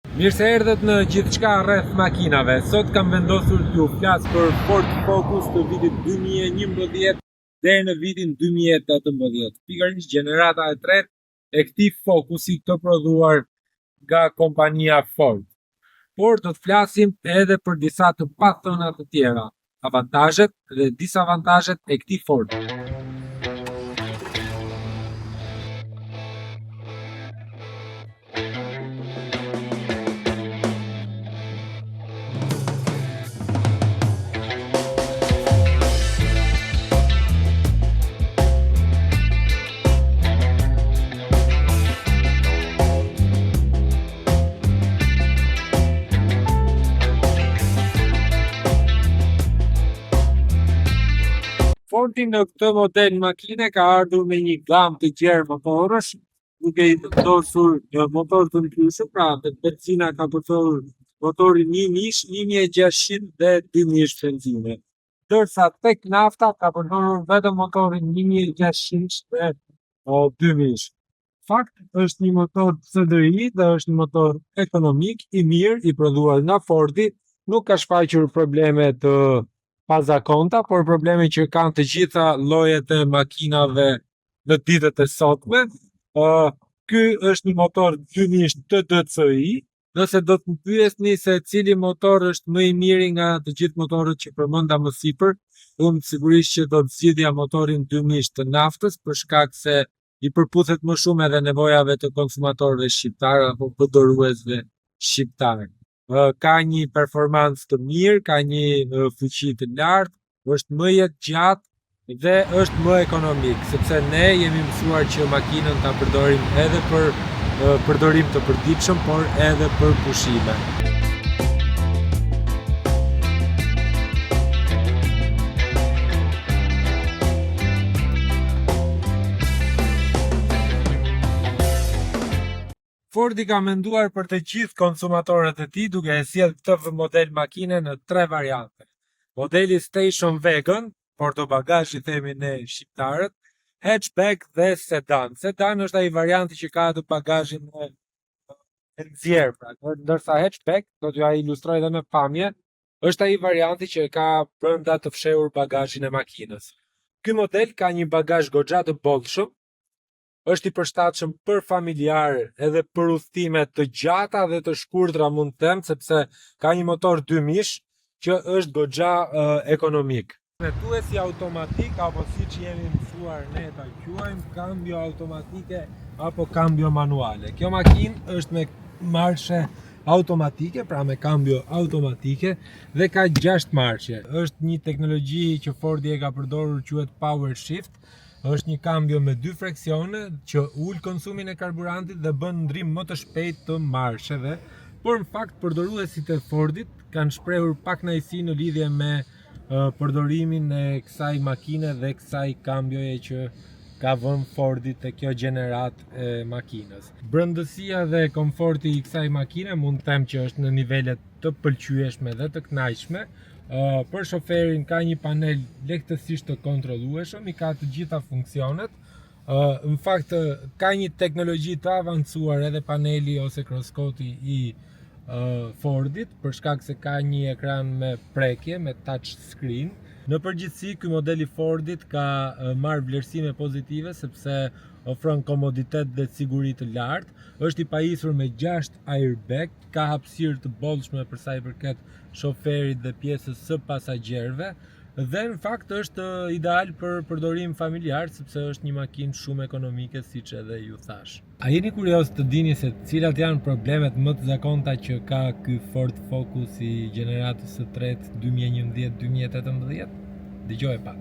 Mirë se erdhët në gjithçka rreth makinave. Sot kam vendosur t'ju flas për Ford Focus të vitit 2011 deri në vitin 2018. Pikërisht gjenerata e tretë e këtij Focusi të prodhuar nga kompania Ford. Por do të flasim edhe për disa të pathëna të tjera, avantazhet dhe disavantazhet e këtij Ford. Fordi në këtë model makine ka ardhur me një gamë të gjerë motorësh, duke i vendosur një motor të ndryshëm, pra benzina ka përdorur motorin 1600 dhe 2000 benzine. Ndërsa tek nafta ka përdorur vetëm motorin 1600 dhe 2000. Fakt është një motor CDI dhe është një motor ekonomik i mirë i prodhuar nga Fordi, nuk ka shfaqur probleme të pazakonta, por probleme që kanë të gjitha llojet e makinave në ditët e sotme. Ky është një motor 2000 TDCi. Nëse do të më pyesni se cili motor është më i miri nga të gjithë motorët që përmenda më sipër, unë sigurisht që do të zgjidhja motorin 2000 të naftës, për shkak se i përputhet më shumë edhe nevojave të konsumatorëve shqiptarë apo përdoruesve shqiptarë. Ka një performancë të mirë, ka një fuqi të lartë, është më jetë gjatë dhe është më ekonomik, sepse ne jemi mësuar që makinën ta përdorim edhe për përdorim të përditshëm, por edhe për pushime. Fordi ka menduar për të gjithë konsumatorët e tij duke e sjellë këtë model makine në 3 variante. Modeli Station Wagon, portobagazh i themi ne shqiptarët, hatchback dhe sedan. Sedan është ai varianti që ka atë bagazhin e nxjerrë, pra, ndërsa hatchback, do t'ju ilustroj edhe me pamje, është ai varianti që ka brenda të fshehur bagazhin e makinës. Ky model ka një bagazh goxha të bollshëm, është i përshtatshëm për familjarë edhe për udhëtime të gjata dhe të shkurtra mund të them, sepse ka një motor 2000 që është goxha ekonomik. Drejtuesi automatik apo siç jemi mësuar ne ta quajmë cambio automatike apo cambio manuale. Kjo makinë është me marshe automatike, pra me cambio automatike dhe ka 6 marshe. Është një teknologji që Fordi e ka përdorur, quhet Power Shift. Është një cambio me 2 freksione që ul konsumin e karburantit dhe bën ndrim më të shpejtë të marsheve, por në fakt përdoruesit e Fordit kanë shprehur pak kënaqësi në lidhje me përdorimin e kësaj makine dhe kësaj cambioje që ka vënë Fordi te kjo gjenerat e makinës. Brëndësia dhe komforti i kësaj makine mund të them që është në nivele të pëlqyeshme dhe të kënaqshme. Për shoferin ka një panel lehtësisht të kontrollueshëm, i ka të gjitha funksionet. Në fakt ka një teknologji të avancuar edhe paneli ose kroskoti i Fordit, për shkak se ka një ekran me prekje, me touch screen. Në përgjithësi, ky model i Fordit ka marrë vlerësime pozitive sepse ofron komoditet dhe siguri të lartë, është i pajisur me 6 airbag, ka hapësirë të bollshme për sa i përket shoferit dhe pjesës së pasagjerëve dhe në fakt është ideal për përdorim familjar sepse është një makinë shumë ekonomike, siç edhe ju thash. A jeni kurioz të dini se cilat janë problemet më të zakonta që ka ky Ford Focus i gjeneratës së tretë 2011-2018? Dëgjoj pak.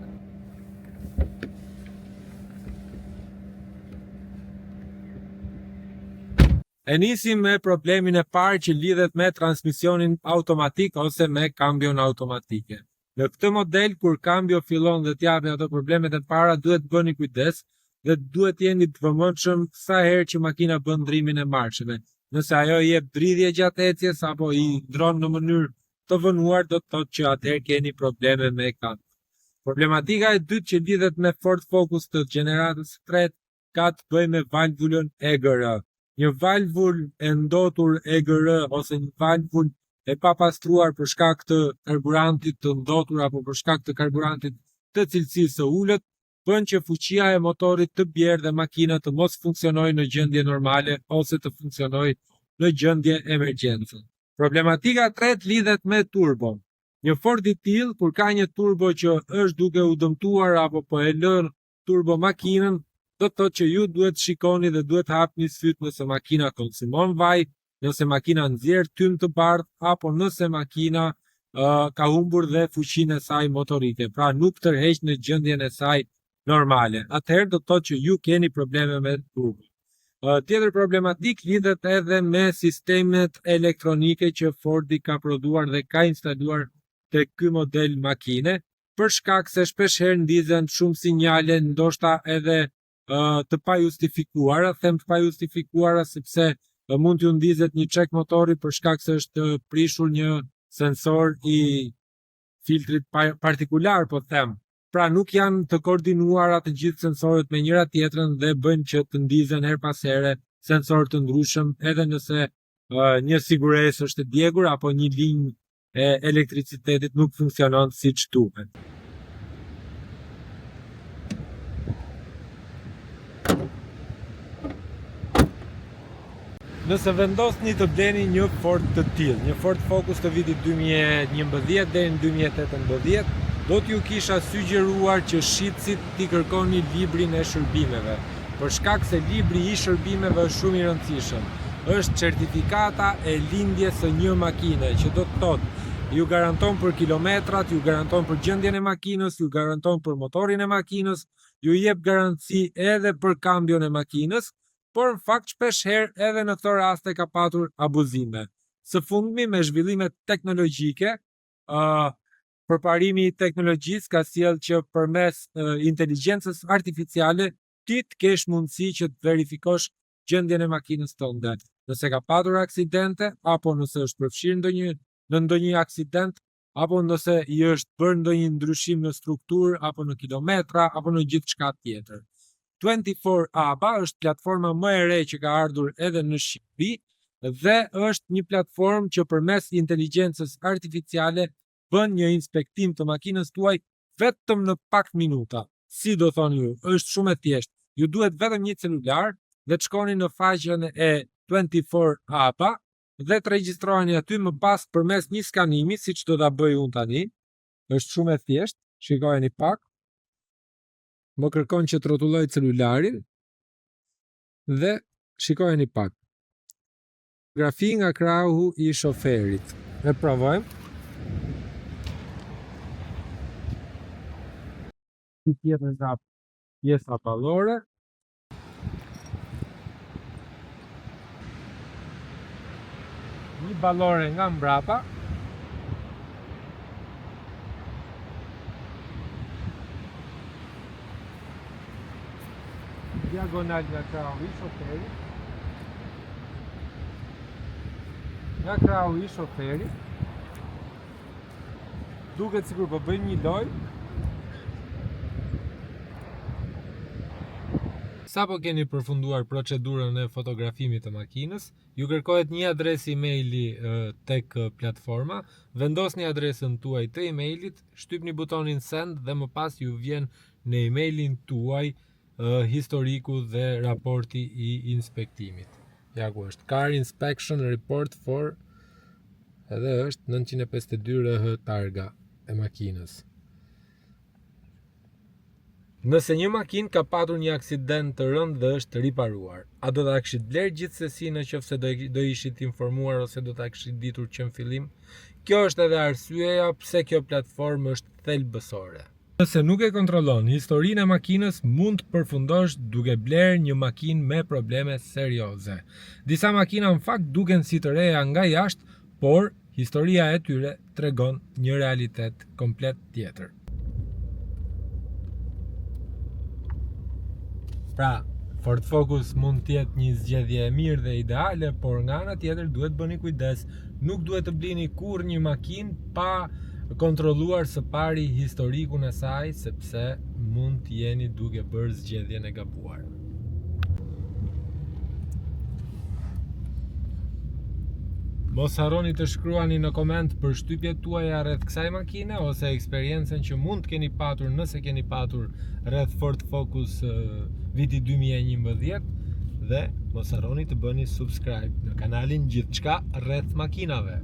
E nisim me problemin e parë që lidhet me transmisionin automatik ose me kambion automatike. Në këtë model, kur kambio fillon dhe t'japi ato problemet e para, duhet bëni kujdes dhe duhet jeni të vëmendshëm sa herë që makina bën ndrimin e marsheve. Nëse ajo jep dridhje gjatë ecjes apo i ndron në mënyrë të vënuar, do të thotë që atëherë keni probleme me kambion. Problematika e dytë që lidhet me Ford Focus të gjeneratës së tretë ka të bëjë me valvulën EGR. një valvull e ndotur EGR ose një valvull e papastruar për shkak të karburantit të ndotur apo për shkak të karburantit të cilësisë së ulët, bën që fuqia e motorit të bjerë dhe makina të mos funksionojë në gjendje normale ose të funksionojë në gjendje emergjence. Problematika e tretë lidhet me turbon. Një Ford i tillë kur ka një turbo që është duke u dëmtuar apo po e lën turbo makinën, do të thotë që ju duhet shikoni dhe duhet hapni syt nëse makina konsumon vaj, nëse makina nxjerr tym të bardhë apo nëse makina ka humbur dhe fuqinë e saj motorike, pra nuk tërheq në gjendjen e saj normale. Atëherë do të thotë që ju keni probleme me turbon. Tjetër problematik lidhet edhe me sistemet elektronike që Fordi ka prodhuar dhe ka instaluar te ky model makine, për shkak se shpeshherë ndizen shumë sinjale, ndoshta edhe të pajustifikuara, them të pajustifikuara sepse mund t'ju ndizet një çek motori për shkak se është prishur një sensor i filtrit partikular, po them. Pra nuk janë të koordinuara të gjithë sensorët me njëra tjetrën dhe bëjnë që të ndizen her pas here sensor të ndryshëm, edhe nëse një siguresë është e djegur apo një linjë e elektricitetit nuk funksionon siç duhet. Nëse vendosni të bleni një Ford të tillë, një Ford Focus të vitit 2011 deri në 2018, do t'ju kisha sugjeruar që shitësit t'i kërkoni librin e shërbimeve, për shkak se libri i shërbimeve është shumë i rëndësishëm. Është certifikata e lindjes së një makine, që do të thotë ju garanton për kilometrat, ju garanton për gjendjen e makinës, ju garanton për motorin e makinës, ju jep garanci edhe për kambion e makinës, por në fakt shpeshherë edhe në këto raste ka patur abuzime. Së fundmi me zhvillimet teknologjike, përparimi i teknologjisë ka sjellë që përmes inteligjencës artificiale ti të kesh mundësi që të verifikosh gjendjen e makinës tënde. Nëse ka patur aksidente, apo nëse është përfshirë në ndonjë aksident, apo nëse i është bërë ndonjë ndryshim në strukturë, apo në kilometra, apo në gjithçka tjetër. 24 ABA është platforma më e re që ka ardhur edhe në Shqipëri dhe është një platformë që përmes inteligjencës artificiale bën një inspektim të makinës tuaj vetëm në pak minuta. Si do thoni ju, është shumë e thjeshtë. Ju duhet vetëm një celular dhe të shkoni në faqen e 24 ABA dhe të regjistroheni aty, më pas përmes një skanimi, siç do ta bëj unë tani. Është shumë e thjeshtë, shikojeni pak. Më kërkon që të rrotulloj celularin dhe shikojeni pak. Fotografi nga krahu i shoferit. Ne provojmë. Tjetër nga pjesa pallore. Një ballore nga mbrapa. Diagonal nga krahu i shoferit. Nga krahu i shoferit. Duket sikur po bëjmë një lojë. Sa po keni përfunduar procedurën e fotografimit të makinës, ju kërkohet një adresë emaili tek platforma, vendosni adresën tuaj të emailit, shtypni butonin send dhe më pas ju vjen në emailin tuaj historiku dhe raporti i inspektimit. Ja ku është Car Inspection Report for, edhe është 952 RH targa e makinës. Nëse një makinë ka patur një aksident të rëndë dhe është riparuar, a do ta kishit bler gjithsesi nëse do ishit informuar ose do ta kishit ditur që në fillim? Kjo është edhe arsyeja pse kjo platformë është thelbësore. Nëse nuk e kontrollon historinë e makinës, mund të përfundosh duke bler një makinë me probleme serioze. Disa makina në fakt duken si të reja nga jashtë, por historia e tyre tregon një realitet komplet tjetër. Pra, Ford Focus mund të jetë një zgjedhje e mirë dhe ideale, por nga ana tjetër duhet bëni kujdes, nuk duhet të blini kurrë një makinë pa kontrolluar së pari historikun e saj, sepse mund të jeni duke bërë zgjedhjen e gabuar. Mos harroni të shkruani në koment për shtypjet tuaja rreth kësaj makine ose eksperiencën që mund të keni patur nëse keni patur rreth Ford Focus viti 2011 dhe mos harroni të bëni subscribe në kanalin Gjithçka rreth makinave.